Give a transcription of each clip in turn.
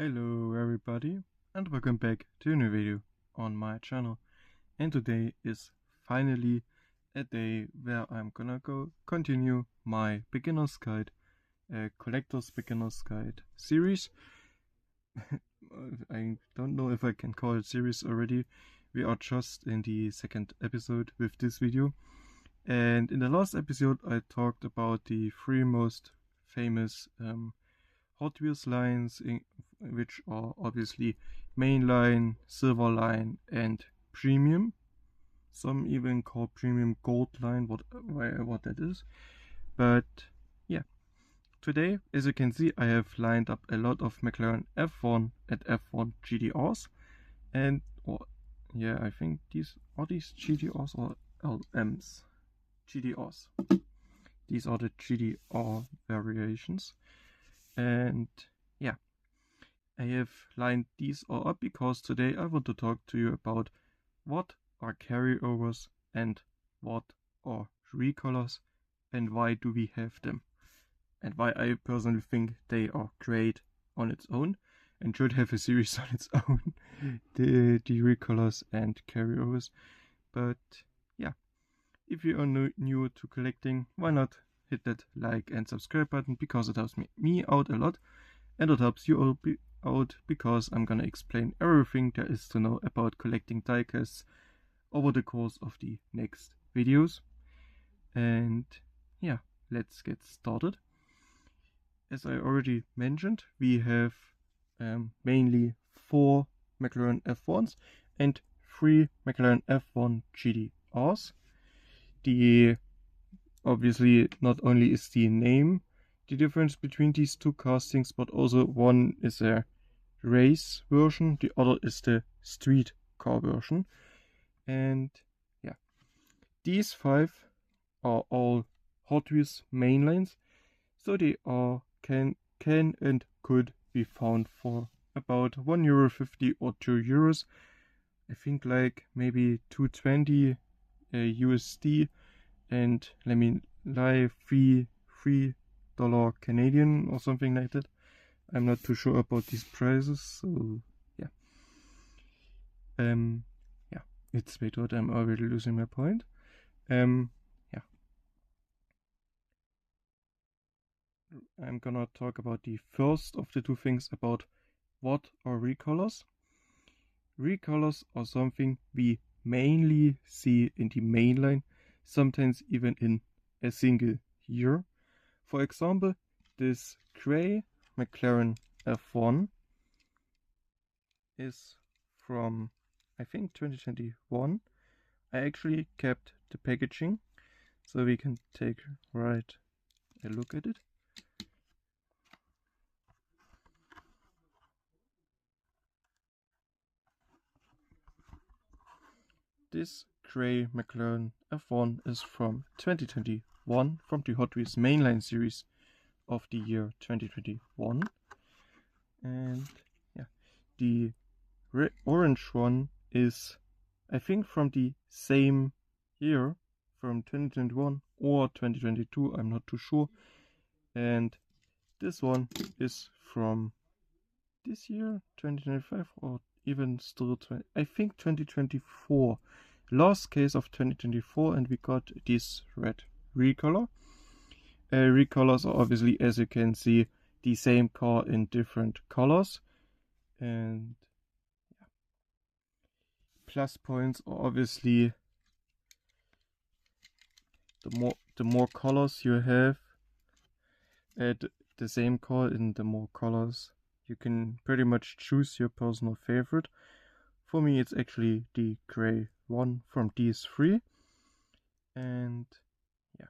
Hello everybody and welcome back to a new video on my channel. And today is finally a day where I'm gonna continue my beginner's guide, collector's beginner's guide series. I don't know if I can call it series already. We are just in the second episode with this video. And in the last episode I talked about the three most famous Hot Wheels lines, which are obviously mainline, silver line, and premium. Some even call premium gold line, what that is. But yeah, today, as you can see, I have lined up a lot of McLaren F1 and F1 GTRs, and yeah, I think these GTRs or LMs. GTRs. These are the GTR variations. And yeah, I have lined these all up because today I want to talk to you about what are carryovers and what are recolors and why do we have them, and why I personally think they are great on its own and should have a series on its own, the recolors and carryovers. But yeah, if you are new to collecting, why not hit that like and subscribe button, because it helps me out a lot, and it helps you all out because I'm gonna explain everything there is to know about collecting diecasts over the course of the next videos. And yeah, let's get started. As I already mentioned, we have mainly 4 McLaren F1s and 3 McLaren F1 GTRs. Obviously, not only is the name the difference between these two castings, but also one is a race version, the other is the street car version. And yeah, these 5 are all Hot Wheels mainlines, so they can and could be found for about €1.50 or €2. I think like maybe 220 USD, and let me lie, $3 Canadian or something like that. I'm not too sure about these prices, so yeah. Yeah, it's wait what, I'm already losing my point. Yeah. I'm gonna talk about the first of the two things, about what are recolors. Recolors are something we mainly see in the mainline, sometimes even in a single year. For example, this grey McLaren F1 is from, I think, 2021. I actually kept the packaging so we can take right a look at it. This grey McLaren F1 is from 2021, from the Hot Wheels mainline series of the year 2021. And yeah, the orange one is, I think, from the same year, from 2021 or 2022, I'm not too sure. And this one is from this year, 2025, or even still I think 2024. Last case of 2024, and we got this red recolor. Recolors are obviously, as you can see, the same car in different colors. And yeah, plus points are obviously the more colors you have at the same car in the more colors. You can pretty much choose your personal favorite. For me, it's actually the gray one from these 3. And yeah,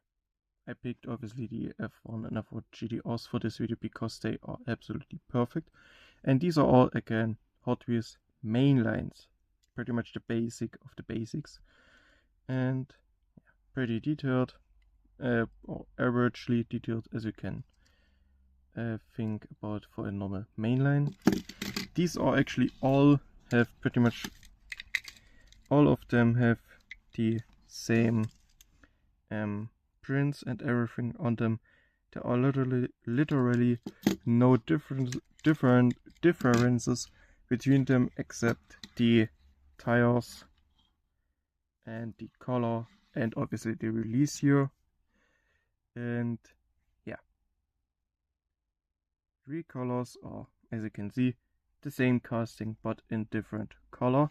I picked obviously the F1 and F1 GTRs for this video because they are absolutely perfect. And these are all, again, Hot Wheels mainlines. Pretty much the basic of the basics. And yeah, pretty detailed, or averagely detailed, as you can think about for a normal mainline. These are actually all have pretty much, all of them have the same prints and everything on them. There are literally no different differences between them except the tires and the color and obviously the release year. And yeah, recolors are, as you can see, the same casting but in different color.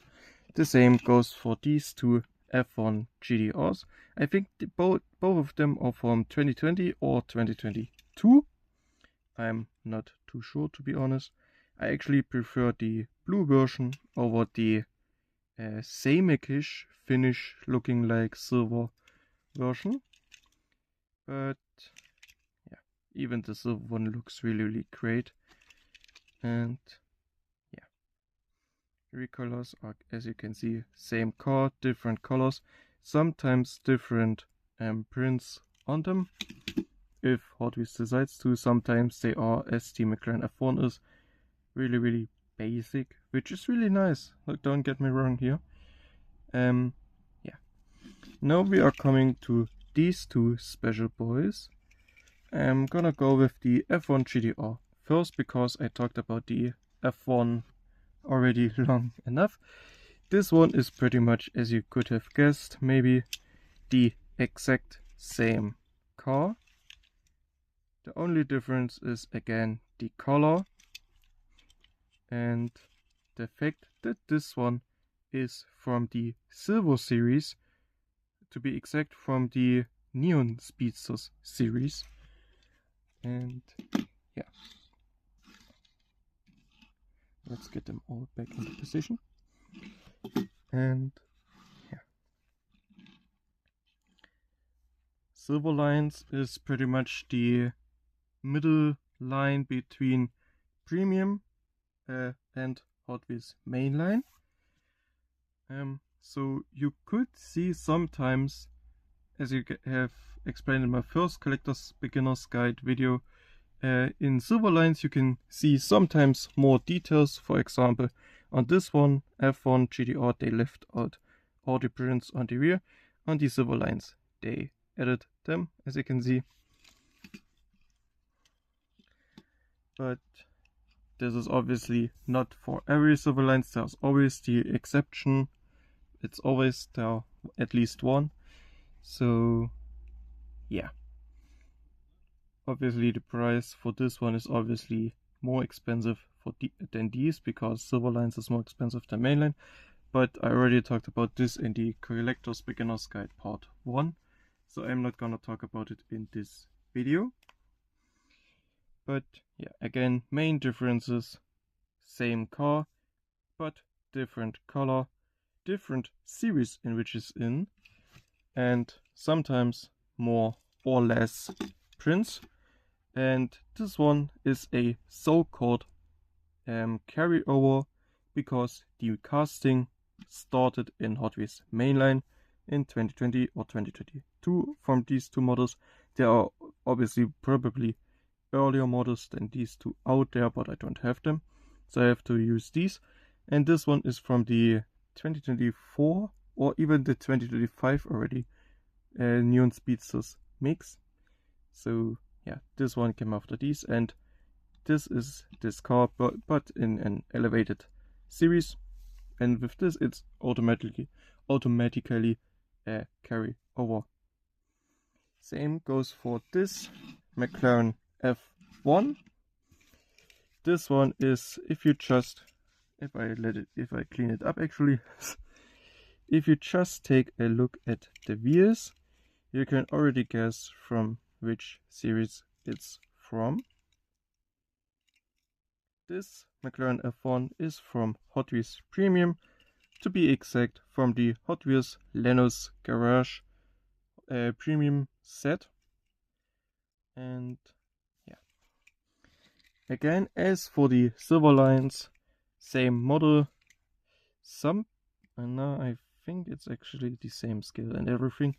The same goes for these two F1 GDRs. I think both of them are from 2020 or 2022. I'm not too sure, to be honest. I actually prefer the blue version over the same-ish finish looking like silver version. But yeah, even the silver one looks really great. And yeah, recolors are, as you can see, same car, different colors, sometimes different prints on them. If Hot Wheels decides to, sometimes they are, as the McLaren F1 is, really basic, which is really nice. Look, don't get me wrong here. Yeah. Now we are coming to these two special boys. I'm gonna go with the F1 GTR first because I talked about the F1 already long enough. This one is pretty much, as you could have guessed, maybe the exact same car. The only difference is again the color and the fact that this one is from the Silver series, to be exact from the Neon Speedsters series. And yeah, let's get them all back into position. And yeah, Silver Lines is pretty much the middle line between Premium and Hot Wheels mainline. So you could see sometimes, as you have explained in my first Collector's Beginner's Guide video, in Silver Lines you can see sometimes more details. For example, on this one, F1 GTR, they left out all the prints on the rear. On the Silver Lines, they added them, as you can see. But this is obviously not for every Silver Lines. There's always the exception. It's always there, at least one. So yeah, obviously the price for this one is obviously more expensive than these because Silver Lines is more expensive than mainline. But I already talked about this in the Collector's Beginner's Guide part 1, so I'm not gonna talk about it in this video. But yeah, again, main differences: same car but different color, different series in which it's in, and sometimes more or less prints. And this one is a so-called carryover because the casting started in Hot Wheels mainline in 2020 or 2022 from these two models. There are obviously probably earlier models than these two out there, but I don't have them, so I have to use these. And this one is from the 2024 or even the 2025 already Neon Speedsters mix. So yeah, this one came after these, and this is this car but in an elevated series, and with this it's automatically carry over. Same goes for this McLaren F1. This one is, if I clean it up actually, if you just take a look at the wheels, you can already guess from which series it's from. This McLaren F1 is from Hot Wheels Premium, to be exact from the Hot Wheels Lennox Garage Premium set. And yeah, again, as for the Silver Lines, same model. Now I think it's actually the same scale and everything.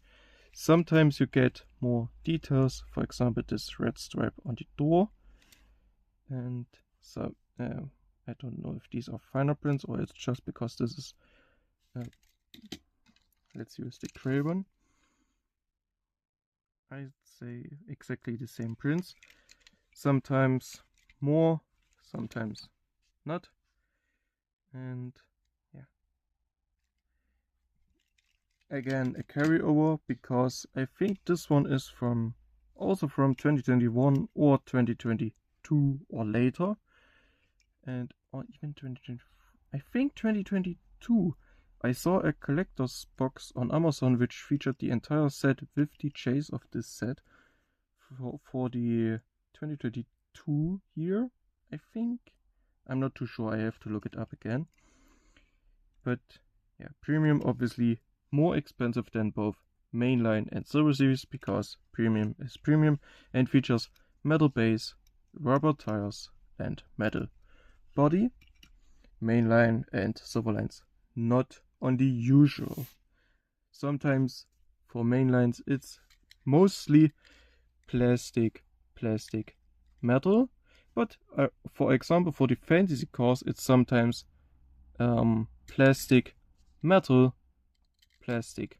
Sometimes you get more details, for example this red stripe on the door, and so I don't know if these are finer prints or it's just because this is let's use the gray one. I'd say exactly the same prints, sometimes more, sometimes not. And yeah, again a carryover, because I think this one is also from 2021 or 2022 or later, and or even 2020. I think 2022. I saw a collector's box on Amazon which featured the entire set with the chase of this set for the 2022 year, I think. I'm not too sure, I have to look it up again. But yeah, premium obviously more expensive than both mainline and silver series, because premium is premium and features metal base, rubber tires and metal body. Mainline and silver lines not on the usual. Sometimes for mainlines it's mostly plastic, metal, but for example for the fantasy cars it's sometimes plastic, metal, plastic.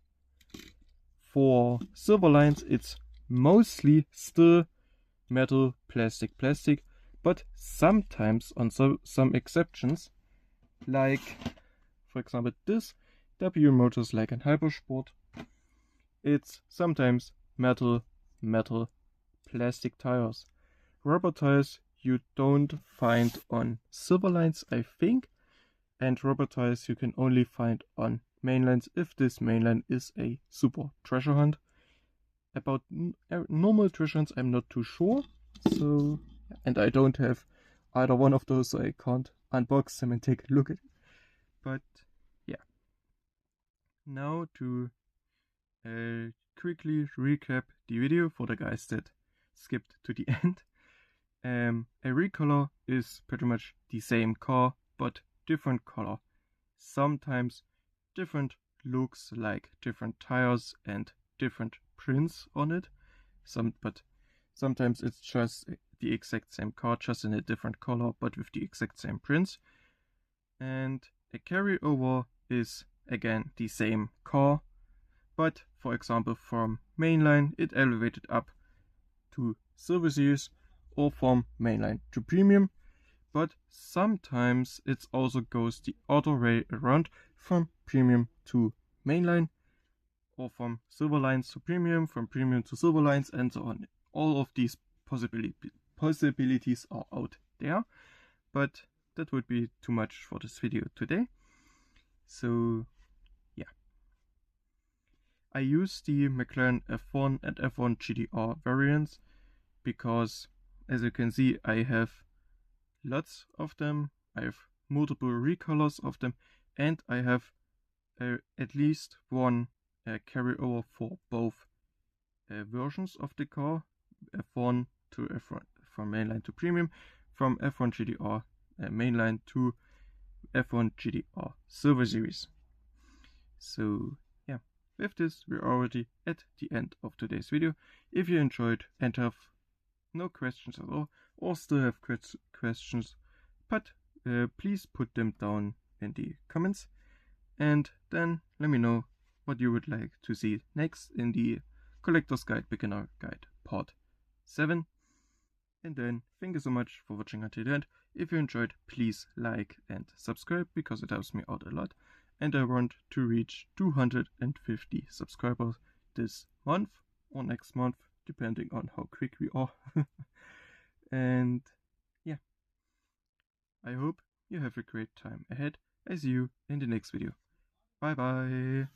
For silver lines it's mostly still metal, plastic, but sometimes on some exceptions, like for example this W motors like an Hypersport, it's sometimes metal, plastic tires. Rubber tires you don't find on silver lines, I think, and rubber tires you can only find on mainlines if this mainline is a super treasure hunt. About normal treasure hunts I'm not too sure, so, and I don't have either one of those, so I can't unbox them and take a look at it. But yeah, now to quickly recap the video for the guys that skipped to the end. A recolor is pretty much the same car but different color. Sometimes different looks, like different tires and different prints on it. But sometimes it's just the exact same car, just in a different color but with the exact same prints. And a carryover is again the same car, but for example from mainline it elevated up to silver series, or from mainline to premium. But sometimes it also goes the other way around, from premium to mainline, or from silver lines to premium, from premium to silver lines, and so on. All of these possibilities are out there, but that would be too much for this video today. So yeah, I use the McLaren F1 and F1 GTR variants because, as you can see, I have lots of them. I have multiple recolors of them, and I have at least one carryover for both versions of the car, F1 to F1, from mainline to premium, from F1 GTR mainline to F1 GTR Silver Series. So yeah, with this we're already at the end of today's video. If you enjoyed and have no questions at all, or still have questions, but please put them down in the comments, and then let me know what you would like to see next in the Collector's Guide Beginner Guide Part 7. And then thank you so much for watching until the end. If you enjoyed, please like and subscribe, because it helps me out a lot, and I want to reach 250 subscribers this month or next month, depending on how quick we are. And yeah, I hope you have a great time ahead. I see you in the next video. Bye bye.